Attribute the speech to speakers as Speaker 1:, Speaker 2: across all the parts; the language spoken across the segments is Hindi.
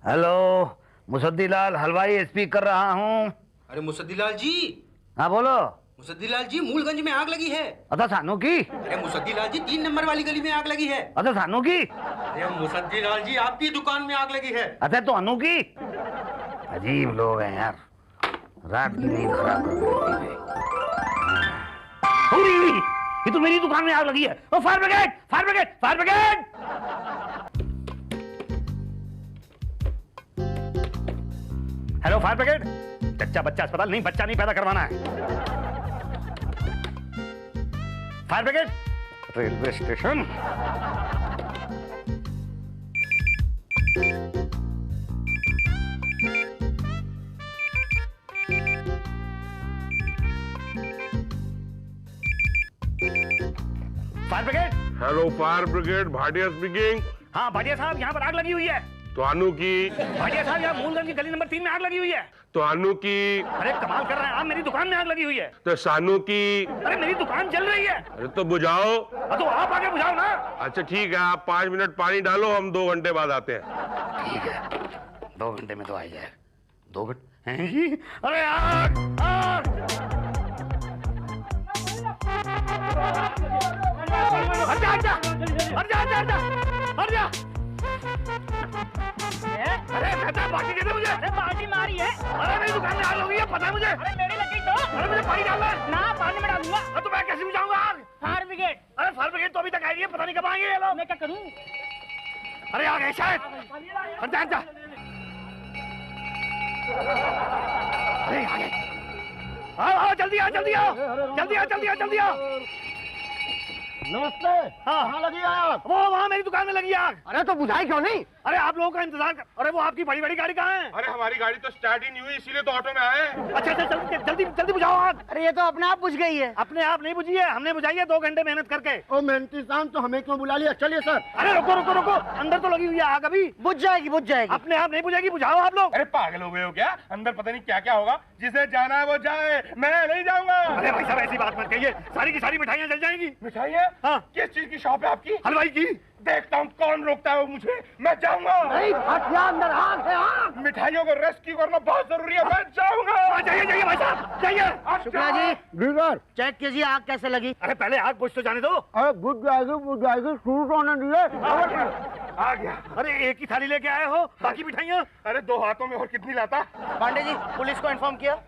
Speaker 1: हेलो, मुसद्दीलाल हलवाई स्पीक कर रहा हूँ।
Speaker 2: अरे मुसद्दीलाल जी।
Speaker 1: हाँ बोलो।
Speaker 2: मुसद्दीलाल जी, मूलगंज में आग लगी है।
Speaker 1: अच्छा सानू की।
Speaker 2: अरे मुसद्दीलाल जी, 3 नंबर वाली गली में आग लगी है।
Speaker 1: अच्छा सानू की।
Speaker 2: अरे मुसद्दीलाल जी, आपकी दुकान में आग लगी है।
Speaker 1: अच्छा तो अनु की। अजीब लोग हैं यार, रात की नींद खराब कर देती है। ये तो मेरी दुकान में आग लगी है। ओ fire brigade, fire brigade, fire brigade. Hello fire brigade. चच्चा बच्चा अस्पताल नहीं, बच्चा नहीं पैदा करवाना है। Fire brigade railway station. Fire brigade.
Speaker 3: Hello fire brigade, Bhatia speaking.
Speaker 1: हाँ भाटिया साहब, यहाँ पर आग लगी हुई है।
Speaker 3: तो अनु की।
Speaker 1: भाटिया साहब, यहाँ मूलगंज की गली नंबर 3 में आग लगी हुई है।
Speaker 3: तो अनु की।
Speaker 1: अरे कमाल कर रहे हैं आप, मेरी दुकान में आग लगी हुई है।
Speaker 3: तो सानू की।
Speaker 1: अरे मेरी दुकान चल रही है।
Speaker 3: अरे तो बुझाओ।
Speaker 1: तो आप आगे बुझाओ ना।
Speaker 3: अच्छा ठीक है, आप 5 मिनट पानी डालो, हम 2 घंटे बाद आते हैं।
Speaker 1: ठीक है, 2 घंटे में तो आ जाए। 2 घंटे हैं जी। अरे आग आग। हट जा हट जा हट जा हट जा हट जा। अरे बेटा बाकी दे दे मुझे।
Speaker 4: अरे बाल्टी मारी है।
Speaker 1: अरे मेरी दुकान में आग लगी है, पता है मुझे।
Speaker 4: अरे मेरी लगी तो।
Speaker 1: अरे मुझे पानी डालना है।
Speaker 4: ना पानी में डालूंगा।
Speaker 1: तो मैं कैसे बुझाऊंगा आग?
Speaker 4: Fire brigade.
Speaker 1: अरे फायर ब्रिगेड तो अभी तक आई नहीं है, पता नहीं कब आएंगे ये लोग।
Speaker 4: मैं क्या करूं?
Speaker 1: अरे आ गए शायद। हट जा हट जा। अरे आ गए। आओ आओ जल्दी आओ जल्दी आओ जल्दी आओ जल्दी आओ जल्दी आओ।
Speaker 5: नमस्ते।
Speaker 1: हाँ।
Speaker 5: कहाँ लगी आग?
Speaker 1: वो वहाँ मेरी दुकान में लगी आग।
Speaker 5: अरे तो बुझाई क्यों नहीं?
Speaker 1: अरे आप लोगों का इंतजार कर। अरे वो आपकी बड़ी बड़ी गाड़ी कहाँ है?
Speaker 3: अरे हमारी गाड़ी तो स्टार्ट ही नहीं हुई, इसीलिए तो ऑटो में आए।
Speaker 1: अच्छा अच्छा जल्दी जल्दी जल्दी बुझाओ आग।
Speaker 4: अरे ये तो अपने आप बुझ गई है।
Speaker 1: अपने आप नहीं बुझी है, हमने बुझाई है 2 घंटे मेहनत करके।
Speaker 5: ओ मेहनती शाम, तो हमें क्यों बुला लिया? चलिए सर।
Speaker 1: अरे रुको रुको रुको, अंदर तो लगी हुई है आग अभी।
Speaker 4: बुझ जाएगी बुझ जाएगी।
Speaker 1: अपने आप नहीं बुझेगी, बुझाओ आप लोग।
Speaker 3: अरे पागल हो गए हो क्या? अंदर पता नहीं क्या क्या होगा, जिसे जाना है वो जाए, मैं नहीं जाऊंगा।
Speaker 1: अरे भाई साहब ऐसी बात मत कहिए, सारी की सारी मिठाइयाँ जल जाएंगी।
Speaker 3: मिठाई है?
Speaker 1: हाँ।
Speaker 3: किस चीज की शॉप है आपकी?
Speaker 1: हलवाई की।
Speaker 3: देखता हूँ कौन रोकता है वो मुझे, मैं जाऊंगा।
Speaker 5: नहीं, हटिया, अंदर आग है आग।
Speaker 3: मिठाइयों को रेस्क्यू करना बहुत जरूरी है, मैं जाऊंगा।
Speaker 1: जाइए जाइए भाई साहब जाइए।
Speaker 4: शुक्ला जी,
Speaker 5: डीलर।
Speaker 4: चेक कीजिए आग कैसे लगी।
Speaker 1: अरे पहले आग बुझ तो जाने दो।
Speaker 5: अरे बुझ जाएगी, शुरू तो होने दिए।
Speaker 3: आ गया।
Speaker 1: अरे एक ही थाली लेके आए हो, बाकी मिठाइयाँ?
Speaker 3: अरे 2 हाथों में और कितनी लाता?
Speaker 4: पांडे जी, पुलिस को इन्फॉर्म किया?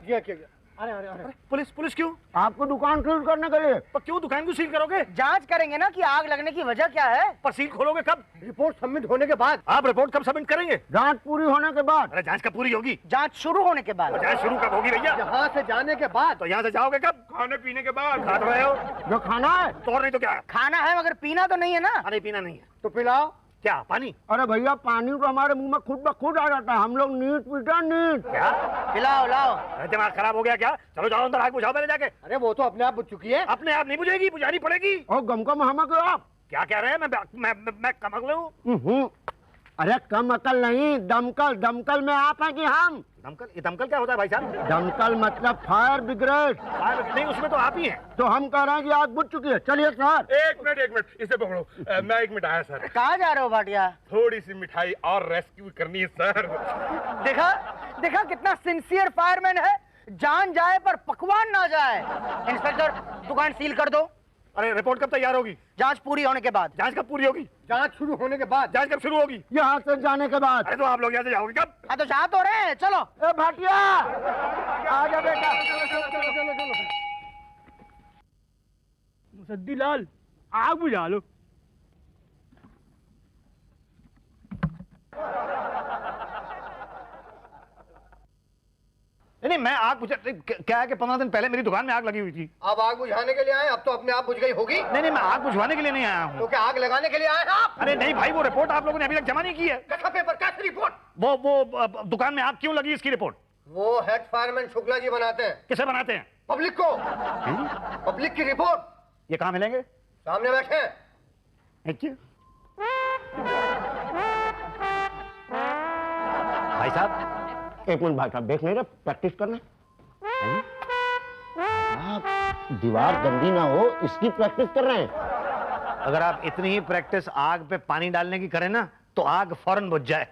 Speaker 5: अरे अरे अरे,
Speaker 1: पुलिस पुलिस क्यों?
Speaker 5: आपको दुकान सील करने के लिए।
Speaker 1: पर क्यों दुकान को सील करोगे?
Speaker 4: जांच करेंगे ना कि आग लगने की वजह क्या है।
Speaker 1: पर सील खोलोगे कब?
Speaker 5: रिपोर्ट सबमिट होने के बाद।
Speaker 1: आप रिपोर्ट कब सबमिट करेंगे?
Speaker 5: जांच पूरी होने के बाद।
Speaker 1: अरे जांच कब पूरी होगी?
Speaker 4: जांच शुरू होने के बाद।
Speaker 1: जांच शुरू कब होगी भैया?
Speaker 5: यहाँ से जाने के बाद।
Speaker 1: तो यहाँ से जाओगे कब?
Speaker 3: खाने पीने के बाद।
Speaker 1: खा तो रहे हो
Speaker 5: जो खाना है
Speaker 1: तो, और नहीं तो क्या?
Speaker 4: खाना है मगर पीना तो नहीं है ना।
Speaker 1: अरे पीना नहीं है
Speaker 5: तो पिलाओ।
Speaker 1: क्या? पानी?
Speaker 5: अरे भैया, पानी तो हमारे मुंह में खुद ब खुद आ जाता है, हम लोग नीट पीते हैं, नीट।
Speaker 1: क्या?
Speaker 4: पिलाओ लाओ।
Speaker 1: अरे दिमाग खराब हो गया क्या? चलो जाओ अंदर, आग बुझाओ पहले जाके।
Speaker 5: अरे वो तो अपने आप बुझ चुकी है।
Speaker 1: अपने आप नहीं बुझेगी, बुझानी पड़ेगी।
Speaker 5: और गमकम हमक आप।
Speaker 1: क्या कह रहे हैं? मैं कमक हूँ।
Speaker 5: अरे कम अकल नहीं, दमकल। दमकल में आप हैं कि हम?
Speaker 1: दमकल? ये दमकल क्या होता है भाई साहब?
Speaker 5: दमकल मतलब फायर ब्रिगेड।
Speaker 1: नहीं, उसमें तो आप ही हैं।
Speaker 5: तो हम कह रहे हैं कि आग बुझ चुकी है। चलिए सर।
Speaker 3: एक मिनट, इसे पकड़ो। मैं एक मिनट आया सर।
Speaker 4: कहाँ जा रहे हो भाटिया?
Speaker 3: थोड़ी सी मिठाई और रेस्क्यू करनी है सर।
Speaker 4: देखा देखा कितना सिंसियर फायरमैन है। जान जाए पर पकवान ना जाए। इंस्पेक्टर, दुकान सील कर दो।
Speaker 1: अरे रिपोर्ट कब तैयार होगी?
Speaker 4: जांच पूरी होने के बाद।
Speaker 1: जांच कब पूरी होगी?
Speaker 5: जांच शुरू होने के बाद।
Speaker 1: जांच कब शुरू होगी?
Speaker 5: यहाँ से जाने के बाद।
Speaker 1: अरे तो आप लोग यहाँ से जाओगे कब?
Speaker 4: हाँ तो जा तो रहे हैं, चलो।
Speaker 5: ए भाटिया, आ जा बेटा। चलो।
Speaker 6: मुसद्दीलाल, आग बुझा लो।
Speaker 1: नहीं मैं आग बुझा, क्या है कि 15 दिन पहले मेरी दुकान में आग लगी हुई थी।
Speaker 5: अब आग बुझाने के लिए आए, अब तो अपने आप बुझ गई होगी।
Speaker 1: नहीं मैं आग बुझवाने के लिए नहीं आया हूँ।
Speaker 5: तो क्या आग लगाने के लिए आए आप?
Speaker 1: अरे नहीं भाई, वो रिपोर्ट आप लोगों ने अभी तक जमा नहीं की है।
Speaker 5: कैसा पेपर, कैसी रिपोर्ट?
Speaker 1: वो दुकान में आग क्यों लगी इसकी रिपोर्ट।
Speaker 5: वो हेड फायरमैन शुक्ला जी बनाते हैं।
Speaker 1: किसे बनाते हैं?
Speaker 5: पब्लिक को। पब्लिक की रिपोर्ट।
Speaker 1: ये कहाँ मिलेंगे?
Speaker 5: सामने बैठे हैं।
Speaker 1: थैंक यू भाई साहब।
Speaker 5: एक मिनट भाई साहब, देख नहीं रहे, प्रैक्टिस करना। दीवार गंदी ना हो, इसकी प्रैक्टिस कर रहे हैं।
Speaker 1: अगर आप इतनी ही प्रैक्टिस आग पे पानी डालने की करें ना, तो आग फौरन बुझ जाए।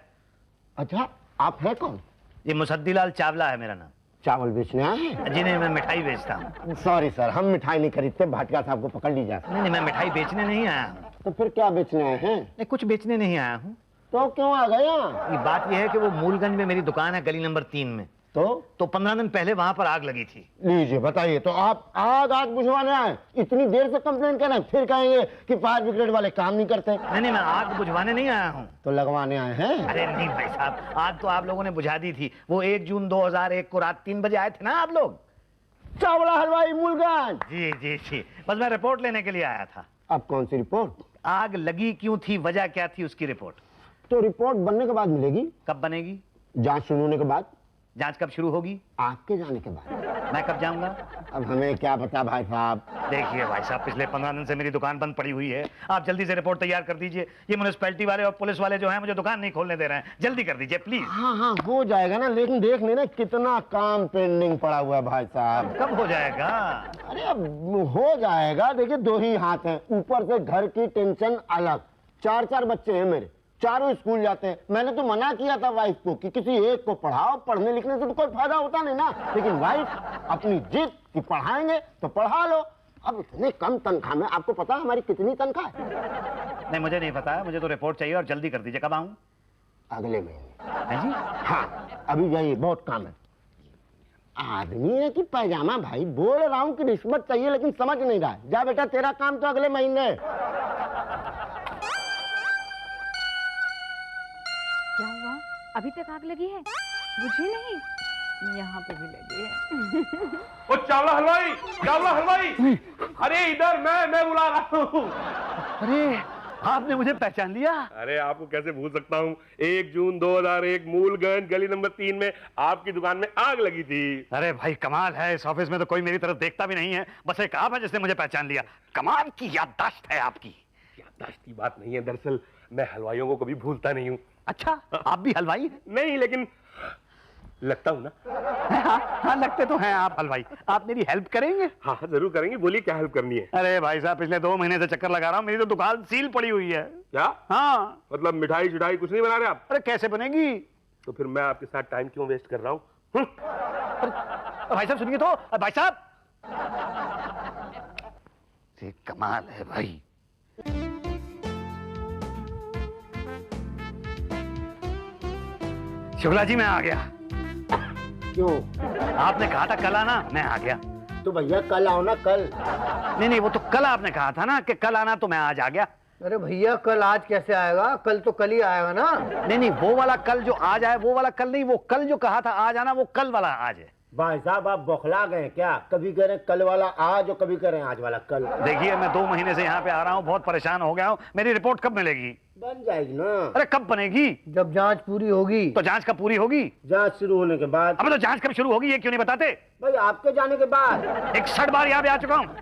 Speaker 5: अच्छा, आप हैं कौन?
Speaker 1: ये मुसद्दीलाल चावला है मेरा नाम।
Speaker 5: चावल बेचने आए हैं?
Speaker 1: जी नहीं, मैं मिठाई बेचता हूँ।
Speaker 5: सॉरी सर, हम मिठाई नहीं खरीदते, भाटिया साहब को पकड़ लीजिए।
Speaker 1: नहीं, मैं मिठाई बेचने नहीं आया हूँ।
Speaker 5: तो फिर क्या बेचने आए हैं?
Speaker 1: नहीं, कुछ बेचने नहीं आया हूँ।
Speaker 5: तो क्यों आ गए यहाँ?
Speaker 1: ये बात यह है कि वो मूलगंज में मेरी दुकान है, गली नंबर 3 में।
Speaker 5: तो
Speaker 1: 15 दिन पहले वहां पर आग लगी थी।
Speaker 5: लीजिए बताइए, तो आप आग बुझवाने आए? इतनी देर से कंप्लेन कर रहे हैं, फिर कहेंगे कि फायर ब्रिगेड वाले काम नहीं करते।
Speaker 1: नहीं, मैं आग बुझवाने नहीं आया हूँ।
Speaker 5: तो लगवाने आए हैं?
Speaker 1: अरे नहीं भाई साहब, आग तो आप लोगों ने बुझा दी थी। वो 1 जून 2001 को रात 3 बजे आए थे ना आप लोग।
Speaker 5: चावला हलवाई मूलगंज।
Speaker 1: जी जी जी, बस मैं रिपोर्ट लेने के लिए आया था।
Speaker 5: अब कौन सी रिपोर्ट?
Speaker 1: आग लगी क्यों थी, वजह क्या थी, उसकी रिपोर्ट।
Speaker 5: तो रिपोर्ट बनने के बाद मिलेगी।
Speaker 1: कब बनेगी?
Speaker 5: जांच शुरू होने के बाद।
Speaker 1: जांच कब शुरू होगी?
Speaker 5: आपके जाने के बाद।
Speaker 1: मैं कब जाऊंगा?
Speaker 5: अब हमें क्या पता भाई साहब।
Speaker 1: देखिए भाई साहब, पिछले 15 दिन से मेरी दुकान बंद पड़ी हुई है। आप जल्दी से रिपोर्ट तैयार कर दीजिए। ये म्युनिसिपैलिटी वाले और पुलिस वाले जो हैं मुझे दुकान नहीं खोलने दे रहे हैं। जल्दी कर दीजिए प्लीज।
Speaker 5: हाँ, हो जाएगा ना, लेकिन देख लेना कितना काम पेंडिंग पड़ा हुआ है भाई साहब।
Speaker 1: कब हो जाएगा?
Speaker 5: अरे अब हो जाएगा। देखिए 2 ही हाथ हैं, ऊपर से घर की टेंशन अलग। 4 बच्चे हैं मेरे, चारों स्कूल जाते हैं। मैंने तो मना किया था वाइफ को कि किसी एक को पढ़ाओ, पढ़ने लिखने से तो कोई फायदा होता नहीं ना। लेकिन वाइफ अपनी जिद कि पढ़ाएंगे तो पढ़ा लो। अब इतने कम तनख्वाह में, आपको पता है हमारी कितनी तनख्वाह है?
Speaker 1: नहीं, मुझे नहीं पता है। मुझे तो रिपोर्ट चाहिए और जल्दी कर दीजिए। कब आऊं?
Speaker 5: अगले महीने।
Speaker 1: है जी?
Speaker 5: हाँ, अभी जाइए, बहुत काम है। आदमी है कि पैजामा भाई? बोल रहा हूँ कि रिश्वत चाहिए, लेकिन समझ नहीं रहा। जा बेटा, तेरा काम तो अगले महीने।
Speaker 7: क्या हुआ? अभी तक आग लगी है? बुझी नहीं? यहाँ पे भी लगी है।
Speaker 3: ओ चावला हलवाई, चावला हलवाई! अरे इधर, मैं बुला रहा हूँ।
Speaker 1: अरे आपने मुझे पहचान लिया?
Speaker 3: अरे आपको कैसे भूल सकता हूँ। 1 जून 2001 मूलगंज गली नंबर 3 में आपकी दुकान में आग लगी थी।
Speaker 1: अरे भाई कमाल है, इस ऑफिस में तो कोई मेरी तरफ देखता भी नहीं है। बस एक आप है जिसने मुझे पहचान लिया। कमाल की याददाश्त है आपकी।
Speaker 3: याददाश्त की बात नहीं है, दरअसल मैं हलवाइयों को कभी भूलता नहीं हूँ।
Speaker 1: अच्छा, आप भी हलवाई हैं?
Speaker 3: नहीं, लेकिन लगता हूँ ना।
Speaker 1: हाँ, लगते तो हैं आप हलवाई। आप मेरी हेल्प करेंगे?
Speaker 3: हाँ, जरूर करेंगे। बोलिए क्या हेल्प करनी है?
Speaker 1: अरे भाई साहब, पिछले 2 महीने से चक्कर लगा रहा हूँ, मेरी तो दुकान सील पड़ी हुई है।
Speaker 3: क्या?
Speaker 1: हाँ।
Speaker 3: मतलब मिठाई शिठाई कुछ नहीं बना रहे आप?
Speaker 1: अरे कैसे बनेगी?
Speaker 3: तो फिर मैं आपके साथ टाइम क्यों वेस्ट कर रहा हूँ?
Speaker 1: भाई साहब सुनिए तो, भाई साहब। कमाल है भाई। शुक्ला जी, मैं आ गया।
Speaker 5: क्यों?
Speaker 1: आपने कहा था कल आना, मैं आ गया।
Speaker 5: तो भैया कल आओ ना, कल।
Speaker 1: नहीं, वो तो कल आपने कहा था ना कि कल आना, तो मैं आज आ गया।
Speaker 4: अरे भैया, कल आज कैसे आएगा? कल तो कल ही आएगा ना।
Speaker 1: नहीं, वो वाला कल जो आज आए, वो वाला कल नहीं। वो कल जो कहा था आज आना, वो कल वाला आज है।
Speaker 5: भाई साहब, आप बौखला गए क्या? कभी कह रहे हैं कल वाला आज और कभी कह रहे हैं आज वाला कल।
Speaker 1: देखिए, मैं 2 महीने से यहाँ पे आ रहा हूँ, बहुत परेशान हो गया हूँ। मेरी रिपोर्ट कब मिलेगी?
Speaker 5: बन जाएगी ना।
Speaker 1: अरे कब बनेगी?
Speaker 4: जब जांच पूरी होगी।
Speaker 1: तो जांच कब पूरी होगी?
Speaker 5: जांच शुरू होने के बाद।
Speaker 1: अब तो जांच कब शुरू होगी ये क्यों नहीं बताते?
Speaker 5: भाई आपके जाने के बाद।
Speaker 1: 61 बार यहाँ पे आ चुका हूँ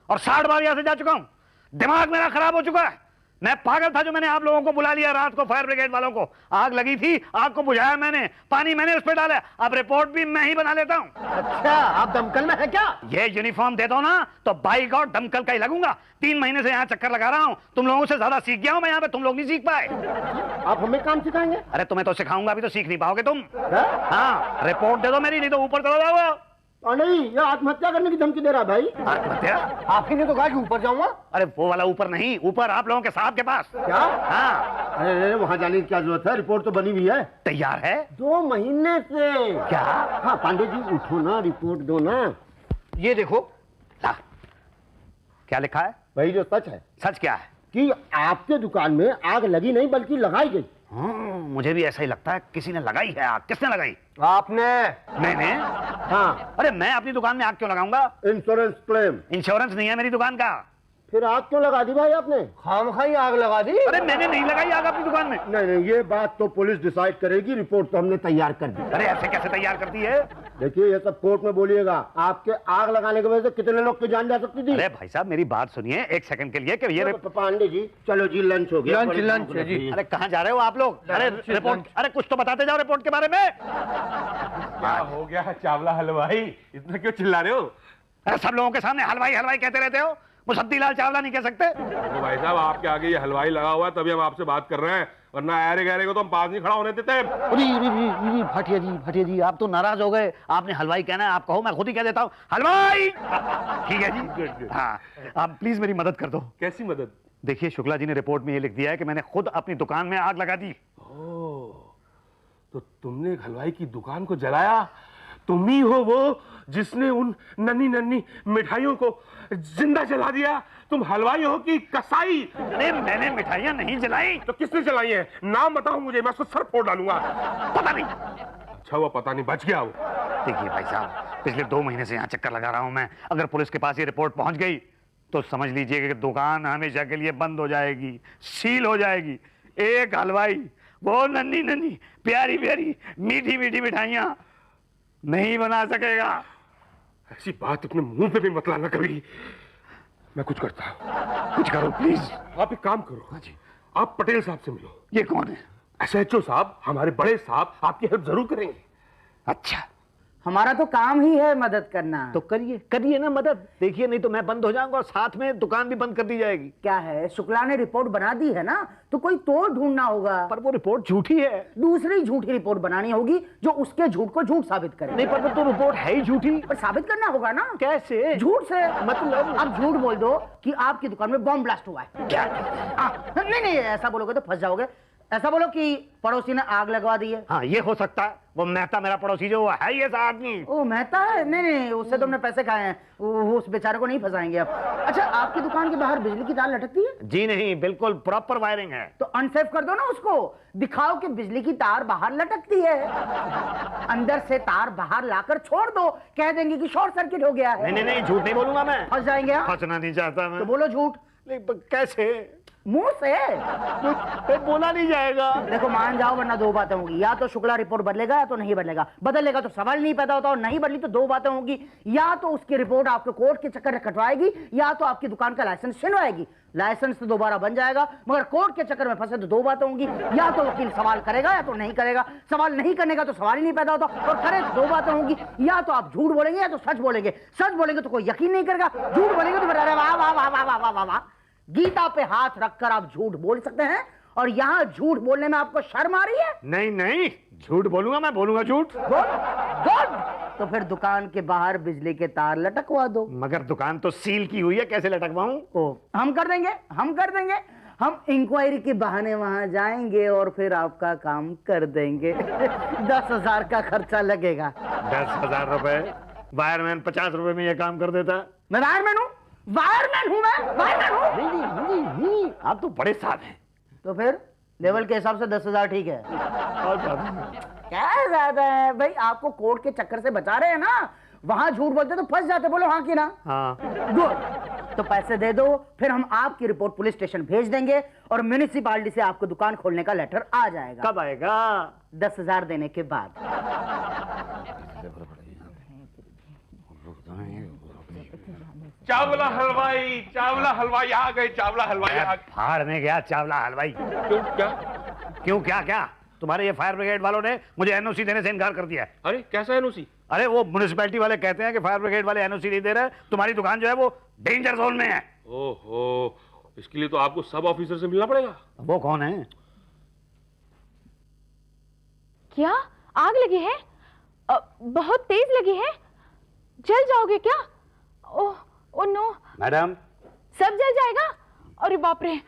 Speaker 1: और 60 बार यहाँ से जा चुका हूँ। दिमाग मेरा खराब हो चुका है। मैं पागल था जो मैंने आप लोगों को बुला लिया रात को, फायर ब्रिगेड वालों को। आग लगी थी, आग को बुझाया मैंने, पानी मैंने उस पर डाला। अब रिपोर्ट भी मैं ही बना लेता हूँ।
Speaker 4: अच्छा, आप दमकल में है क्या?
Speaker 1: ये यूनिफॉर्म दे दो ना तो बाई गॉड दमकल का ही लगूंगा। 3 महीने से यहाँ चक्कर लगा रहा हूँ। तुम लोगों से ज्यादा सीख गया हूँ मैं यहाँ पे, तुम लोग नहीं सीख पाए।
Speaker 5: आप हमें काम सिखाएंगे?
Speaker 1: अरे तुम्हें तो सिखाऊंगा, अभी तो सीख नहीं पाओगे तुम। हाँ, रिपोर्ट दे दो मेरी, नहीं तो ऊपर चला जाओगे।
Speaker 5: नहीं, ये आत्महत्या करने की धमकी दे रहा है भाई।
Speaker 1: आत्महत्या?
Speaker 4: आप ही ने तो कहा कि ऊपर जाऊंगा।
Speaker 1: अरे वो वाला ऊपर नहीं, ऊपर आप लोगों के साहब के पास।
Speaker 5: क्या?
Speaker 1: हाँ।
Speaker 5: अरे वहाँ जाने की क्या जरूरत है? रिपोर्ट तो बनी हुई है।
Speaker 1: तैयार है?
Speaker 5: 2 महीने से।
Speaker 1: क्या?
Speaker 5: हाँ पांडे जी, उठो ना, रिपोर्ट दो ना।
Speaker 4: ये देखो।
Speaker 1: ला। क्या लिखा है?
Speaker 5: भाई जो सच है।
Speaker 1: सच क्या है?
Speaker 5: कि आपके दुकान में आग लगी नहीं बल्कि लगाई गई।
Speaker 1: मुझे भी ऐसा ही लगता है, किसी ने लगाई है आग। किसने लगाई?
Speaker 4: आपने।
Speaker 1: मैंने?
Speaker 5: हाँ।
Speaker 1: अरे मैं अपनी दुकान में आग क्यों लगाऊंगा?
Speaker 5: Insurance claim.
Speaker 1: इंश्योरेंस नहीं है मेरी दुकान का।
Speaker 5: फिर आग क्यों लगा दी भाई आपने?
Speaker 4: खामखाई आग लगा दी।
Speaker 1: अरे मैंने नहीं लगाई आग अपनी दुकान में।
Speaker 5: नहीं, ये बात तो पुलिस डिसाइड करेगी। रिपोर्ट तो हमने तैयार कर दी।
Speaker 1: अरे ऐसे कैसे तैयार करती है?
Speaker 5: देखिए, ये सब कोर्ट में बोलिएगा। आपके आग लगाने की वजह से कितने लोग की जान जा सकती थी।
Speaker 1: अरे भाई साहब, मेरी बात सुनिए 1 सेकंड के लिए कि ये
Speaker 5: पांडे जी, चलो जी, लंच हो गया।
Speaker 4: लंच है जी।
Speaker 1: अरे कहाँ जा रहे हो आप लोग? अरे रिपोर्ट, अरे कुछ तो बताते जाओ रिपोर्ट के बारे में।
Speaker 3: क्या हो गया चावला हलवाई, इतना क्यों चिल्ला रहे हो?
Speaker 1: अरे सब लोगों के सामने हलवाई हलवाई कहते रहते हो। मुसद्दीलाल चावला नहीं कह सकते?
Speaker 3: तो भाई साहब, आपके आगे ये हलवाई लगा हुआ है, तभी हम आपसे बात कर रहे हैं। वरना ऐरे गहरे को तो हम पास नहीं खड़ा होने देते।
Speaker 1: भाटिया जी आप तो नाराज हो गए। आपने हलवाई कहना है, आप कहो, मैं खुद ही कह देता हूँ हलवाई। ठीक है जी, हाँ आप प्लीज मेरी मदद कर दो।
Speaker 3: कैसी मदद?
Speaker 1: देखिए शुक्ला जी ने रिपोर्ट में ये लिख दिया है कि मैंने खुद अपनी दुकान में आग लगा दी।
Speaker 3: तो तुमने एक हलवाई की दुकान को जलाया? तुम ही हो वो जिसने उन नन्ही नन्ही मिठाइयों को जिंदा जला दिया? तुम हलवाई हो कि कसाई?
Speaker 1: अरे मैंने मिठाइयां नहीं जलाई।
Speaker 3: तो किसने जलाई है? नाम बताओ मुझे, मैं उसको सर फोड़ डालूंगा।
Speaker 1: पता नहीं।
Speaker 3: अच्छा वो पता नहीं, बच गया वो।
Speaker 1: देखिए भाई साहब, पिछले 2 महीने से यहाँ चक्कर लगा रहा हूँ मैं। अगर पुलिस के पास ये रिपोर्ट पहुंच गई तो समझ लीजिए कि दुकान हमेशा के लिए बंद हो जाएगी, सील हो जाएगी। एक हलवाई, वो नन्ही नन्ही प्यारी प्यारी मीठी मीठी मिठाइयां नहीं बना सकेगा।
Speaker 3: ऐसी बात अपने मुंह पे भी मत लाना कभी। मैं कुछ करता हूँ।
Speaker 1: कुछ करो प्लीज।
Speaker 3: आप एक काम करो। हाँ जी। आप पटेल साहब से मिलो।
Speaker 1: ये कौन है?
Speaker 3: SHO साहब, हमारे बड़े साहब आपकी हेल्प जरूर करेंगे।
Speaker 1: अच्छा,
Speaker 4: हमारा तो काम ही है मदद करना।
Speaker 1: तो करिए ना मदद। देखिए नहीं तो मैं बंद हो जाऊंगा और साथ में दुकान भी बंद कर दी जाएगी।
Speaker 4: क्या है, शुक्ला ने रिपोर्ट बना दी है ना, तो कोई तोड़ ढूंढना होगा।
Speaker 1: पर वो रिपोर्ट झूठी है।
Speaker 4: दूसरी झूठी रिपोर्ट बनानी होगी जो उसके झूठ को झूठ साबित करे।
Speaker 1: नहीं पर वो तो रिपोर्ट है ही झूठी।
Speaker 4: पर साबित करना होगा ना।
Speaker 1: कैसे?
Speaker 4: झूठ से।
Speaker 1: मतलब
Speaker 4: आप झूठ बोल दो कि आपकी दुकान में बॉम्ब ब्लास्ट हुआ है।
Speaker 1: क्या?
Speaker 4: नहीं ऐसा बोलोगे तो फंस जाओगे। ऐसा बोलो कि पड़ोसी ने आग लगवा दी है।
Speaker 1: हाँ ये हो सकता है। वो मेहता मेरा पड़ोसी जो है ये आदमी।
Speaker 4: ओ मेहता है? नहीं उससे तुमने पैसे खाए हैं, वो उस बेचारे को नहीं फंसाएंगे आप। अच्छा, आपकी दुकान के बाहर बिजली की तार लटकती है?
Speaker 1: जी नहीं, बिल्कुल प्रॉपर वायरिंग है।
Speaker 4: तो अनसेफ कर दो ना उसको, दिखाओ कि बिजली की तार बाहर लटकती है। अंदर से तार बाहर लाकर छोड़ दो, कह देंगे कि शॉर्ट सर्किट हो गया है।
Speaker 1: नहीं झूठ नहीं बोलूंगा मैं।
Speaker 4: फंस जाएंगे आप।
Speaker 1: फंसना नहीं चाहता मैं।
Speaker 4: तो बोलो झूठ।
Speaker 1: कैसे?
Speaker 4: मुंह से।
Speaker 1: बोला नहीं जाएगा।
Speaker 4: देखो मान जाओ वरना 2 बातें होंगी, या तो शुक्ला रिपोर्ट बदलेगा या तो नहीं बदलेगा। बदलेगा तो सवाल नहीं पैदा होता, और नहीं बदली तो 2 बातें होंगी, या तो उसकी रिपोर्ट आपको कोर्ट के चक्कर में कटवाएगी या तो आपकी दुकान का लाइसेंस छिनवाएगी। लाइसेंस तो दोबारा बन जाएगा, मगर कोर्ट के चक्कर में फंसे तो 2 बातें होंगी, या तो वकील सवाल करेगा या तो नहीं करेगा। सवाल नहीं करने का तो सवाल ही नहीं पैदा होता, और करे तो 2 बातें होंगी, या तो आप झूठ बोलेंगे या तो सच बोलेंगे। सच बोलेंगे तो कोई यकीन नहीं करेगा, झूठ बोलेंगे तो अरे वाह वाह वाह वाह वाह वाह वाह। गीता पे हाथ रखकर आप झूठ बोल सकते हैं, और यहां झूठ बोलने में आपको शर्म आ रही है?
Speaker 1: नहीं झूठ बोलूंगा मैं, बोलूंगा झूठ।
Speaker 4: गुड। तो फिर दुकान के बाहर बिजली के तार लटकवा दो।
Speaker 1: मगर दुकान तो सील की हुई है, कैसे लटकवाऊं?
Speaker 4: हम कर देंगे। हम इंक्वायरी के बहाने वहां जाएंगे और फिर आपका काम कर देंगे। 10,000 का खर्चा लगेगा।
Speaker 1: 10,000 रुपए? वायरमैन 50 रुपए में यह काम कर देता।
Speaker 4: मैं वायरमैन हूँ
Speaker 1: नहीं, आप तो बड़े साहब हैं।
Speaker 4: तो फिर लेवल के हिसाब से 10,000 ठीक है। क्या ज्यादा है भाई, आपको कोर्ट के चक्कर से बचा रहे हैं ना, वहां झूठ बोलते तो फंस जाते। बोलो हाँ कि ना?
Speaker 1: हाँ।
Speaker 4: गुड। तो पैसे दे दो, फिर हम आपकी रिपोर्ट पुलिस स्टेशन भेज देंगे और म्युनिसिपालिटी से आपको दुकान खोलने का लेटर आ जाएगा।
Speaker 1: कब आएगा?
Speaker 4: 10,000 देने के बाद।
Speaker 3: चावला हलवाई आ गए। चावला हलवाई आ गए।
Speaker 1: फाड़ में गया चावला हलवाई। क्यों क्या? तुम्हारे ये फायर ब्रिगेड वालों ने मुझे NOC देने से इनकार कर दिया है।
Speaker 3: अरे कैसा NOC?
Speaker 1: अरे वो म्युनिसिपैलिटी वाले कहते हैं कि फायर ब्रिगेड वाले NOC नहीं दे रहे, तुम्हारी दुकान जो है वो डेंजर जोन में है।
Speaker 3: ओहो, इसके लिए तो आपको सब ऑफिसर से मिलना पड़ेगा।
Speaker 1: वो कौन है?
Speaker 7: क्या आग लगी है? बहुत तेज लगी है। जल जाओगे क्या? ओह नो
Speaker 1: मैडम,
Speaker 7: सब जल जाएगा। अरे बाप रे।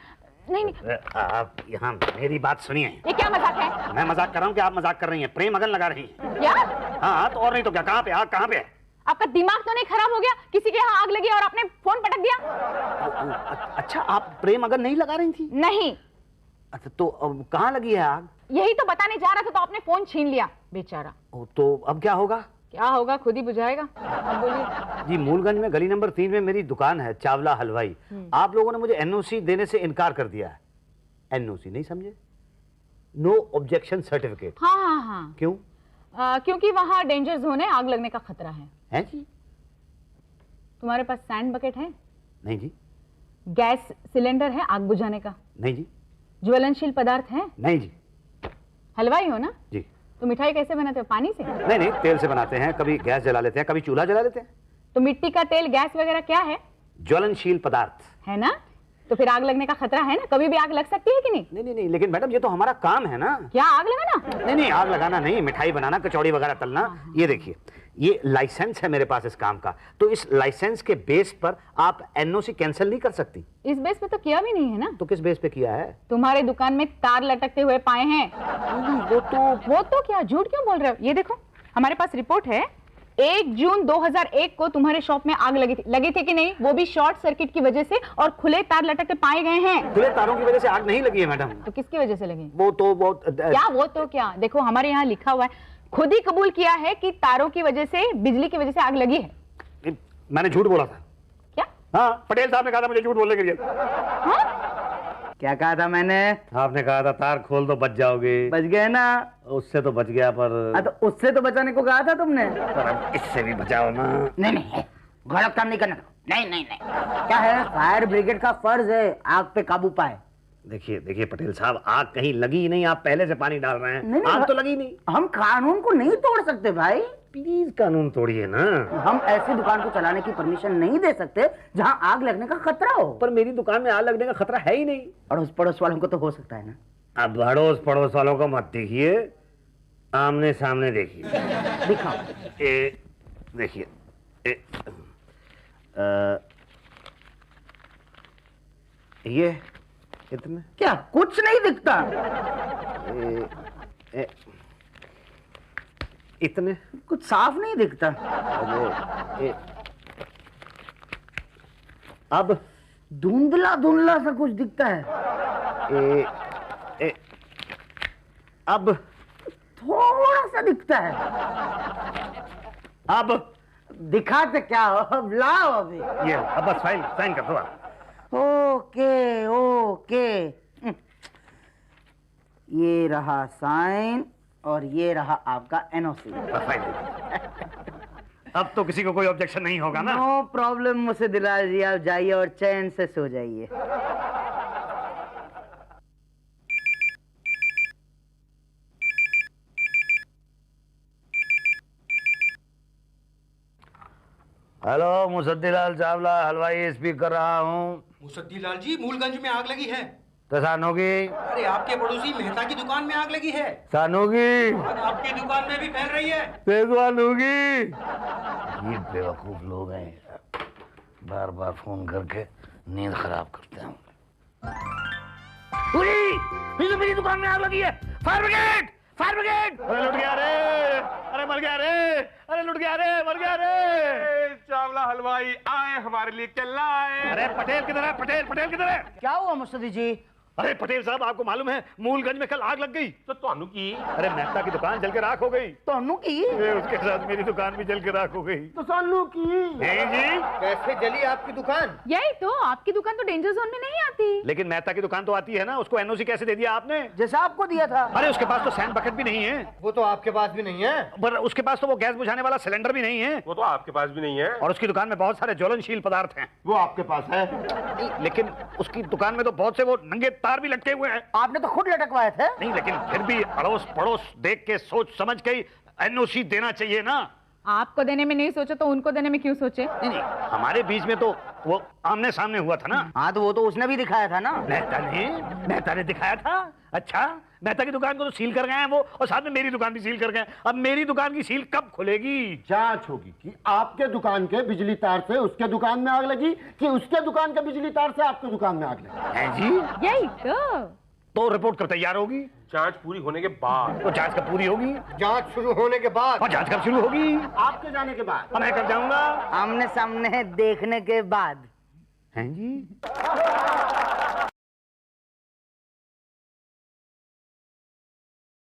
Speaker 7: नहीं
Speaker 1: आप यहाँ मेरी बात सुनिए।
Speaker 7: ये क्या मजाक है?
Speaker 1: मैं मजाक कर रहा हूँ कि आप मजाक कर रही हैं? प्रेम अगन लगा रही हैं।
Speaker 7: क्या?
Speaker 1: हाँ तो और नहीं तो क्या? कहाँ पे आग? कहाँ पे है?
Speaker 7: आपका दिमाग तो नहीं खराब हो गया? किसी के यहाँ आग लगी और आपने फोन पटक दिया?
Speaker 1: अच्छा, आप प्रेम अगन नहीं लगा रही थी?
Speaker 7: नहीं।
Speaker 1: अच्छा तो अब कहाँ लगी है आग?
Speaker 7: यही तो बताने जा रहा था तो आपने फोन छीन लिया, बेचारा।
Speaker 1: तो अब क्या होगा?
Speaker 7: क्या होगा खुद ही बुझाएगा। अब बोलिए।
Speaker 1: जी, मूलगंज में गली नंबर 3 में मेरी दुकान है, चावला हलवाई। आप लोगों ने मुझे NOC देने से इनकार कर दिया है। NOC नहीं समझे? No objection certificate.
Speaker 7: हाँ।
Speaker 1: क्यों?
Speaker 7: क्योंकि वहाँ डेंजर जोन है, आग लगने का खतरा है
Speaker 1: जी?
Speaker 7: तुम्हारे पास सैंड बकेट है?
Speaker 1: नहीं जी।
Speaker 7: गैस सिलेंडर है आग बुझाने का?
Speaker 1: नहीं जी।
Speaker 7: ज्वलनशील पदार्थ है?
Speaker 1: नहीं जी।
Speaker 7: हलवाई हो ना?
Speaker 1: जी।
Speaker 7: तो मिठाई कैसे बनाते हो? पानी से?
Speaker 1: नहीं, तेल से बनाते हैं। कभी गैस जला लेते हैं, कभी चूल्हा जला लेते हैं।
Speaker 7: तो मिट्टी का तेल, गैस वगैरह क्या है?
Speaker 1: ज्वलनशील पदार्थ
Speaker 7: है ना? तो फिर आग लगने का खतरा है ना, कभी भी आग लग सकती है कि नहीं?
Speaker 1: नहीं नहीं नहीं, लेकिन मैडम ये तो हमारा काम है ना।
Speaker 7: क्या आग लगाना?
Speaker 1: नहीं नहीं, आग लगाना नहीं, मिठाई बनाना, कचौड़ी वगैरह तलना। ये देखिए, ये लाइसेंस है मेरे पास इस काम का, तो इस लाइसेंस के बेस पर आप एनओसी कैंसिल नहीं कर सकती।
Speaker 7: इस बेस पे तो किया भी नहीं है ना।
Speaker 1: तो किस बेस पे किया है?
Speaker 7: तुम्हारे दुकान में तार लटकते हुए पाए हैं। वो तो क्या, झूठ क्यों बोल रहे हो? ये देखो, हमारे पास रिपोर्ट है, 1 जून 2001 को तुम्हारे शॉप में आग लगी थी कि नहीं? वो भी शॉर्ट सर्किट की वजह से, और खुले तार लटकते पाए गए हैं।
Speaker 1: खुले तारों की वजह से आग नहीं लगी है मैडम।
Speaker 7: तो किसकी वजह से लगी?
Speaker 1: वो तो
Speaker 7: क्या, देखो हमारे यहाँ लिखा हुआ है, खुद ही कबूल किया है कि तारों की वजह से, बिजली की वजह से आग लगी है।
Speaker 1: मैंने झूठ बोला था।
Speaker 7: क्या?
Speaker 1: हाँ, पटेल साहब ने कहा था मुझे झूठ बोलने के लिए।
Speaker 4: क्या कहा था मैंने?
Speaker 1: आपने कहा था तार खोल दो बच जाओगे।
Speaker 4: बच गए ना?
Speaker 1: उससे तो बच गया, पर
Speaker 4: तो उससे तो बचाने को कहा था तुमने।
Speaker 1: पर अब इससे भी बचाओ ना।
Speaker 4: नहीं नहीं, गलत काम नहीं करना। नहीं नहीं नहीं, क्या है, फायर ब्रिगेड का फर्ज है आग पे काबू पाए।
Speaker 1: देखिए देखिए पटेल साहब, आग कहीं लगी ही नहीं, आप पहले से पानी डाल रहे हैं। आग तो लगी नहीं।
Speaker 4: हम कानून को नहीं तोड़ सकते भाई।
Speaker 1: प्लीज कानून तोड़िए ना।
Speaker 4: हम ऐसी दुकान को चलाने की परमिशन नहीं दे सकते जहां आग लगने का खतरा हो।
Speaker 1: पर मेरी दुकान में आग लगने का खतरा है ही नहीं।
Speaker 4: अड़ोस पड़ोस वालों को तो हो सकता है ना।
Speaker 1: अब अड़ोस पड़ोस वालों को मत देखिए, आमने सामने देखिए।
Speaker 4: दिखाओ।
Speaker 1: देखिए, ये इतने
Speaker 4: क्या कुछ नहीं दिखता?
Speaker 1: इतने
Speaker 4: कुछ साफ नहीं दिखता।
Speaker 1: अब
Speaker 4: धुंधला धुंधला सा कुछ दिखता है।
Speaker 1: अब
Speaker 4: थोड़ा सा दिखता है।
Speaker 1: अब
Speaker 4: दिखाते क्या हो, अब लाओ अभी।
Speaker 1: ये अब बस साइन कर दो आप।
Speaker 4: ओके ओके, ये रहा साइन और ये रहा आपका एनओसी।
Speaker 1: अब तो किसी को कोई ऑब्जेक्शन नहीं होगा ना?
Speaker 4: नो प्रॉब्लम मुझसे दिला जी, आप जाइए और चैन से सो जाइए।
Speaker 1: हेलो, मुसद्दीलाल चावला हलवाई स्पीक कर रहा हूँ।
Speaker 2: मुसद्दीलाल जी, मूलगंज में आग लगी है।
Speaker 1: तो सानोगी?
Speaker 2: अरे आपके पड़ोसी मेहता की दुकान में आग लगी है।
Speaker 1: सानोगी?
Speaker 2: और आपकी दुकान में भी फैल रही है।
Speaker 1: सानोगी? ये बेवकूफ लोग हैं, बार बार फोन करके नींद खराब करते हैं। तो मेरी दुकान में आग लगी है। Fire brigade! Fire brigade! अरे लुट गया रे! अरे मर गया रे! अरे लुट गया रे! मर गया रे!
Speaker 3: चावला हलवाई आए, हमारे लिए क्या लाए?
Speaker 1: अरे पटेल किधर है? पटेल किधर है?
Speaker 4: क्या हुआ मुस्तदी जी?
Speaker 1: अरे पटेल साहब, आपको मालूम है मूलगंज में कल आग लग गई।
Speaker 3: तो ਤੁਹਾਨੂੰ की?
Speaker 1: अरे मेहता की दुकान जल के राख हो गई।
Speaker 4: तोनू की?
Speaker 1: उसके साथ मेरी दुकान भी जल के राख हो गई।
Speaker 5: तो सानू की?
Speaker 1: नहीं जी,
Speaker 2: कैसे जली आपकी दुकान?
Speaker 7: यही तो, आपकी दुकान तो डेंजर जोन में नहीं आती।
Speaker 1: लेकिन मेहता की दुकान तो आती है ना, उसको एनओसी कैसे दे दिया आपने?
Speaker 4: जैसा आपको दिया था।
Speaker 1: अरे उसके पास तो सैंड बकेट भी नहीं है।
Speaker 2: वो तो आपके पास भी नहीं है।
Speaker 1: पर उसके पास तो वो गैस बुझाने वाला सिलेंडर भी नहीं है।
Speaker 3: वो तो आपके पास भी नहीं है।
Speaker 1: और उसकी दुकान में बहुत सारे ज्वलनशील पदार्थ हैं।
Speaker 5: वो आपके पास है?
Speaker 1: लेकिन उसकी दुकान में तो बहुत से वो नंगे तार भी लटके हुए हैं।
Speaker 4: आपने तो खुद लटकवाए थे।
Speaker 1: नहीं, लेकिन फिर भी अड़ोस पड़ोस देख के सोच समझ के एनओसी देना चाहिए ना।
Speaker 7: आपको देने में नहीं सोचा तो उनको देने में क्यों सोचे?
Speaker 1: नहीं, हमारे बीच में तो वो आमने सामने हुआ था ना।
Speaker 4: हाँ तो वो तो उसने भी दिखाया था ना।
Speaker 1: मेहता ने दिखाया था। अच्छा, मेहता की दुकान को तो सील कर गए हैं वो, और साथ में मेरी दुकान भी सील कर गए। अब मेरी दुकान की सील कब खुलेगी?
Speaker 5: जांच होगी कि आपके दुकान के बिजली तार से उसके दुकान में आग लगी कि उसके दुकान के बिजली तार से आपके दुकान में आग लगी।
Speaker 1: हैं जी?
Speaker 7: यही
Speaker 1: तो रिपोर्ट कब तैयार होगी?
Speaker 3: जांच पूरी होने के बाद।
Speaker 1: तो जांच कब पूरी होगी?
Speaker 2: जांच शुरू होने के बाद।
Speaker 1: और जांच कब शुरू होगी?
Speaker 5: आपके जाने के बाद।
Speaker 1: मैं कब जाऊंगा?
Speaker 4: आमने सामने देखने के बाद।
Speaker 1: हैं जी?